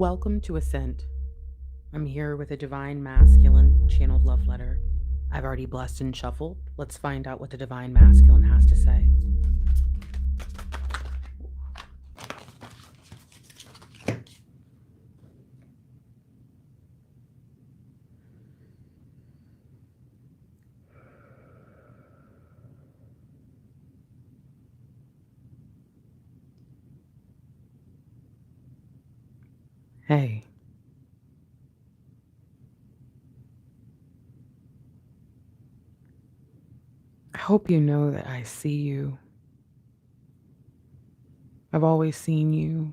Welcome to ASCENT. I'm here with a divine masculine channeled love letter. I've already blessed and shuffled. Let's find out what the divine masculine has to say. Hey. I hope you know that I see you. I've always seen you.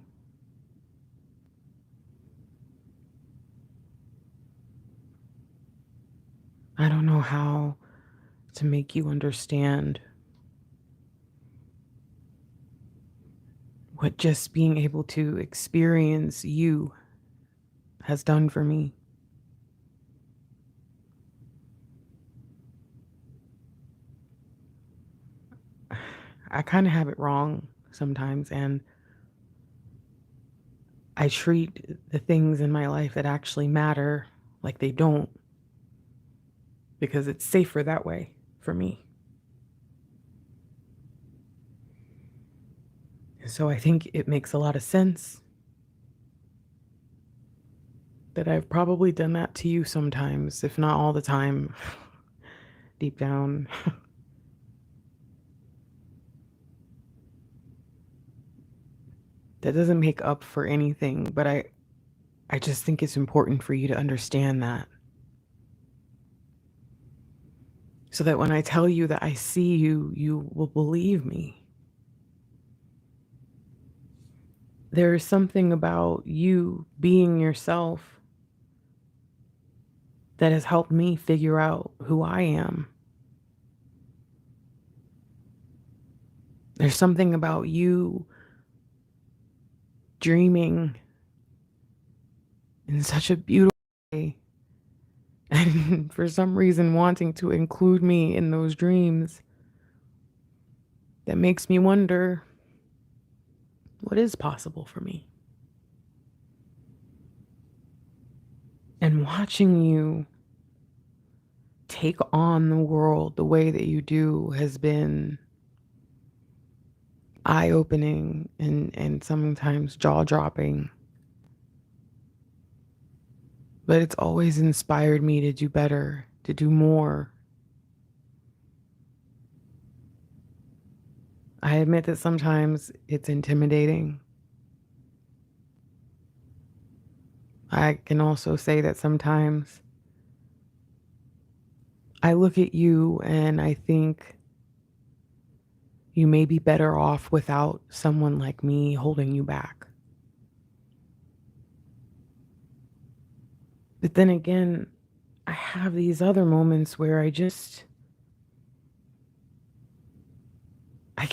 I don't know how to make you understand what just being able to experience you has done for me. I kind of have it wrong sometimes, and I treat the things in my life that actually matter like they don't, because it's safer that way for me. So I think it makes a lot of sense that I've probably done that to you sometimes, if not all the time, deep down. That doesn't make up for anything, but I just think it's important for you to understand that. So that when I tell you that I see you, you will believe me. There is something about you being yourself that has helped me figure out who I am. There's something about you dreaming in such a beautiful way, and for some reason wanting to include me in those dreams, that makes me wonder what is possible for me. And watching you take on the world the way that you do has been eye-opening and sometimes jaw-dropping. But it's always inspired me to do better, to do more. I admit that sometimes it's intimidating. I can also say that sometimes I look at you and I think you may be better off without someone like me holding you back. But then again, I have these other moments where I get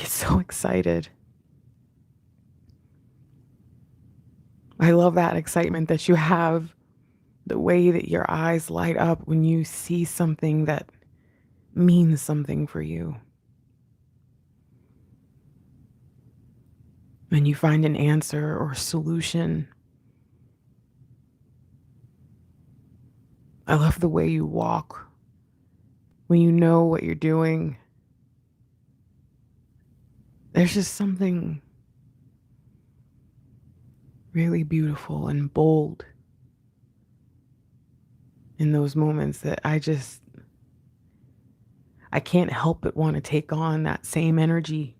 so excited. I love that excitement that you have, the way that your eyes light up when you see something that means something for you. When you find an answer or solution. I love the way you walk when you know what you're doing. There's just something really beautiful and bold in those moments that I can't help but want to take on that same energy.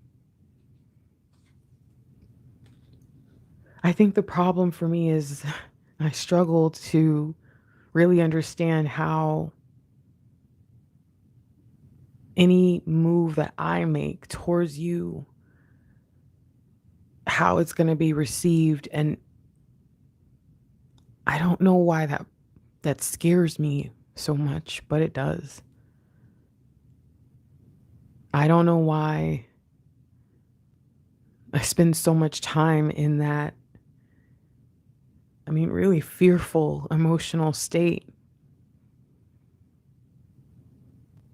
I think the problem for me is I struggle to really understand how any move that I make towards you, how it's going to be received. And I don't know why that scares me so much, but it does. I don't know why I spend so much time in that, really fearful emotional state.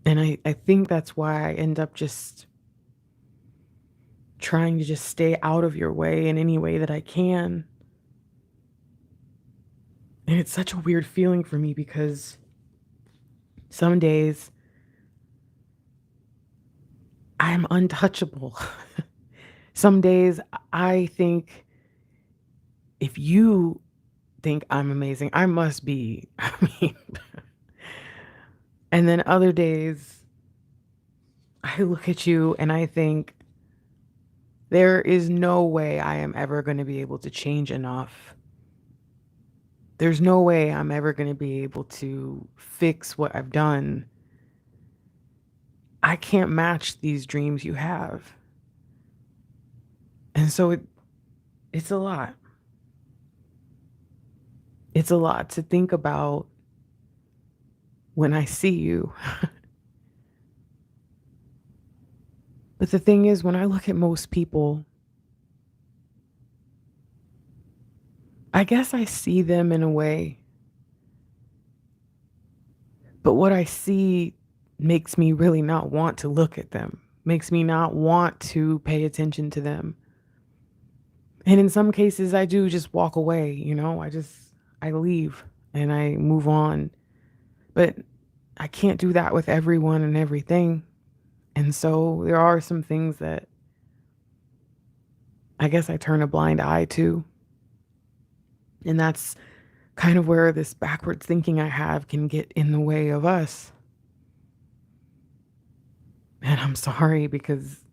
And I think that's why I end up just trying to just stay out of your way in any way that I can. And it's such a weird feeling for me because some days I'm untouchable. Some days I think if you think I'm amazing, I must be. I mean, and then other days I look at you and I think there is no way I am ever going to be able to change enough. There's no way I'm ever going to be able to fix what I've done. I can't match these dreams you have. And so it's a lot. It's a lot to think about when I see you. But the thing is, when I look at most people, I guess I see them in a way, but what I see makes me really not want to look at them, makes me not want to pay attention to them. And in some cases, I do just walk away, I leave and I move on. But I can't do that with everyone and everything. And so there are some things that I guess I turn a blind eye to. And that's kind of where this backwards thinking I have can get in the way of us. And I'm sorry, because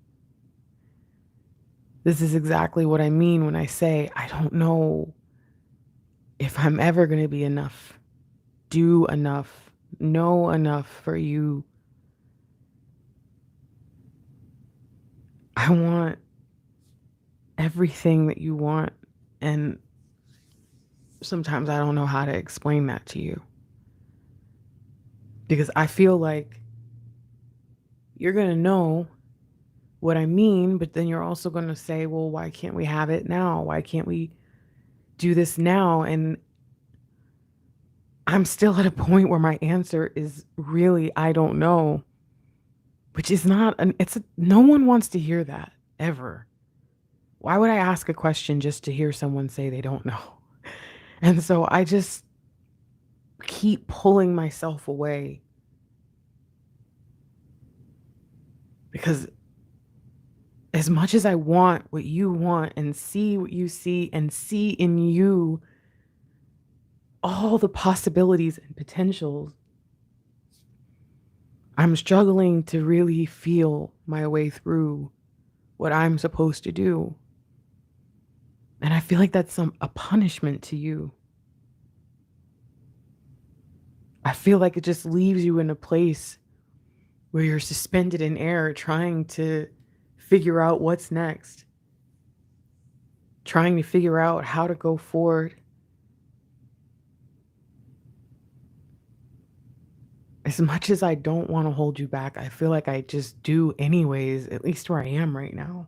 this is exactly what I mean when I say I don't know if I'm ever going to be enough, do enough, know enough for you. I want everything that you want, and sometimes I don't know how to explain that to you. Because I feel like you're going to know what I mean, but then you're also going to say, well, why can't we have it now? Why can't we do this now? And I'm still at a point where my answer is really, I don't know, which is not, no one wants to hear that ever. Why would I ask a question just to hear someone say they don't know? And so I just keep pulling myself away because as much as I want what you want and see what you see and see in you all the possibilities and potentials, I'm struggling to really feel my way through what I'm supposed to do. And I feel like that's a punishment to you. I feel like it just leaves you in a place where you're suspended in air trying to figure out what's next, trying to figure out how to go forward. As much as I don't want to hold you back, I feel like I just do anyways, at least where I am right now.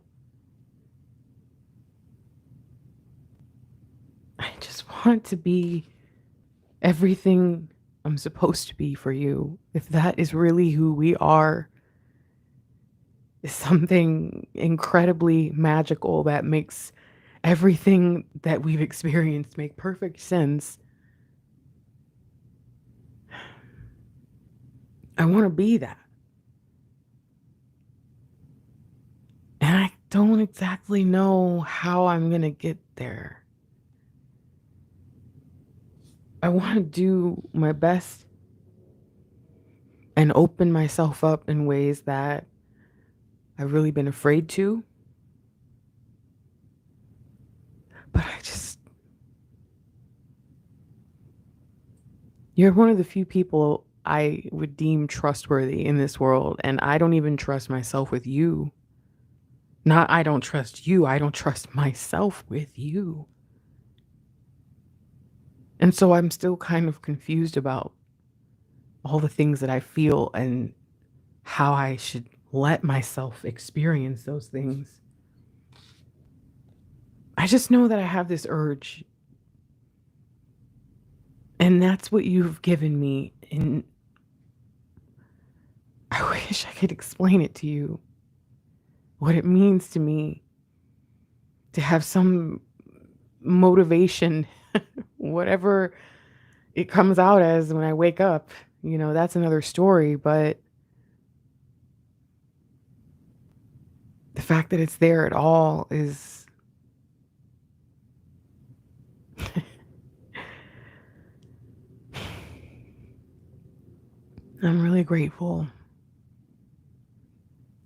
I just want to be everything I'm supposed to be for you. If that is really who we are, is something incredibly magical that makes everything that we've experienced make perfect sense. I want to be that. And I don't exactly know how I'm going to get there. I want to do my best and open myself up in ways that I've really been afraid to. But you're one of the few people I would deem trustworthy in this world. And I don't even trust myself with you. Not I don't trust you. I don't trust myself with you. And so I'm still kind of confused about all the things that I feel and how I should let myself experience those things. I just know that I have this urge. And that's what you've given me. And I wish I could explain it to you. What it means to me to have some motivation, whatever it comes out as when I wake up, that's another story, but the fact that it's there at all is I'm really grateful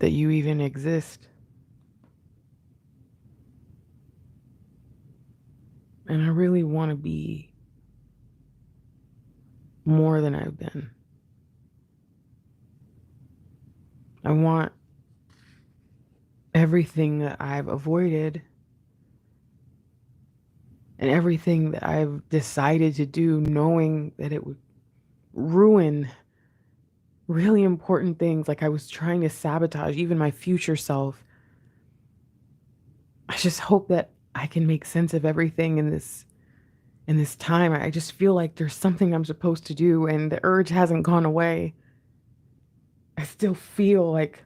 that you even exist. And I really want to be more than I've been. I want everything that I've avoided and everything that I've decided to do, knowing that it would ruin really important things, like I was trying to sabotage even my future self. I just hope that I can make sense of everything in this time. I just feel like there's something I'm supposed to do, and the urge hasn't gone away. I still feel like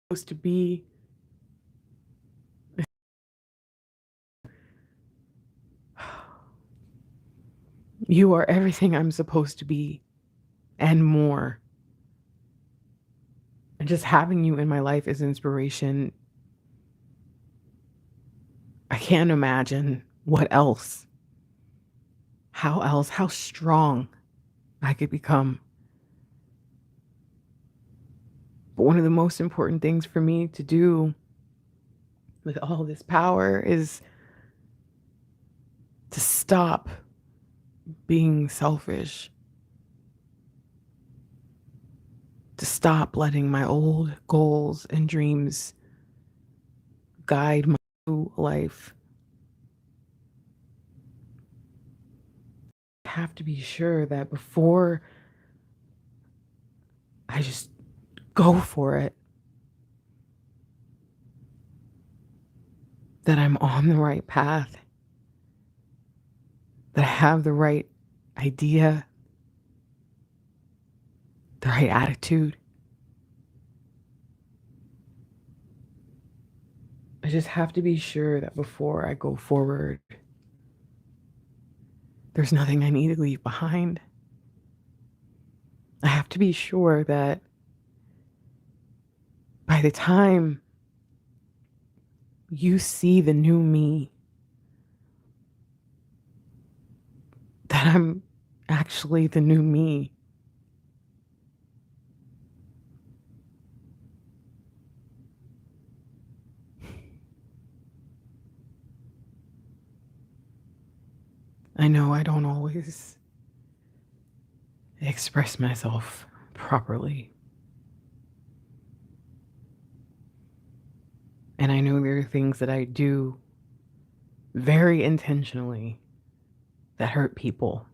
I'm supposed to be. You are everything I'm supposed to be and more. And just having you in my life is inspiration. I can't imagine what else, how strong I could become. But one of the most important things for me to do with all this power is to stop being selfish, to stop letting my old goals and dreams guide my new life. I have to be sure that before I just go for it, that I'm on the right path, that I have the right idea, the right attitude. I just have to be sure that before I go forward, there's nothing I need to leave behind. I have to be sure that by the time you see the new me, that I'm actually the new me. I know I don't always express myself properly. And I know there are things that I do very intentionally that hurt people.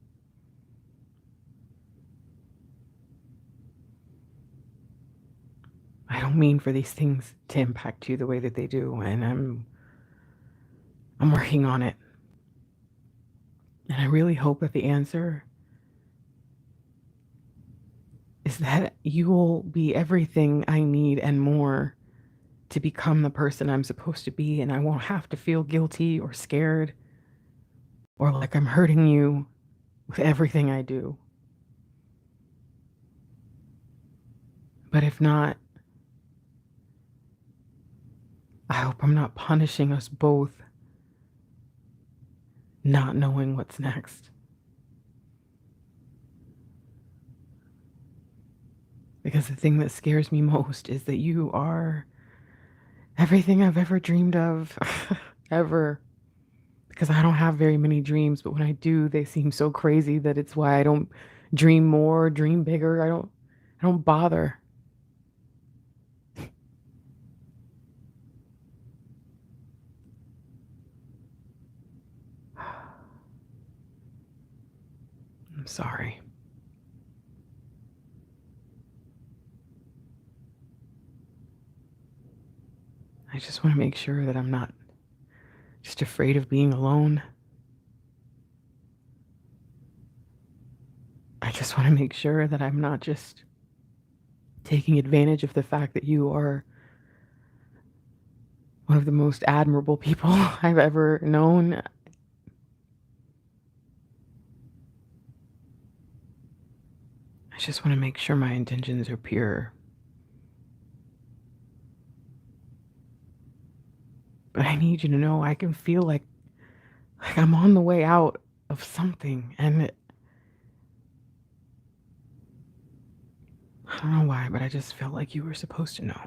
I don't mean for these things to impact you the way that they do, and I'm working on it. And I really hope that the answer is that you will be everything I need and more to become the person I'm supposed to be, and I won't have to feel guilty or scared or like I'm hurting you with everything I do. But if not, I hope I'm not punishing us both, not knowing what's next. Because the thing that scares me most is that you are everything I've ever dreamed of, ever. Because I don't have very many dreams, but when I do, they seem so crazy that it's why I don't dream more, dream bigger. I don't bother. I'm sorry. I just want to make sure that I'm not just afraid of being alone. I just want to make sure that I'm not just taking advantage of the fact that you are one of the most admirable people I've ever known. I just want to make sure my intentions are pure. But I need you to know I can feel like I'm on the way out of something, and I don't know why, but I just felt like you were supposed to know.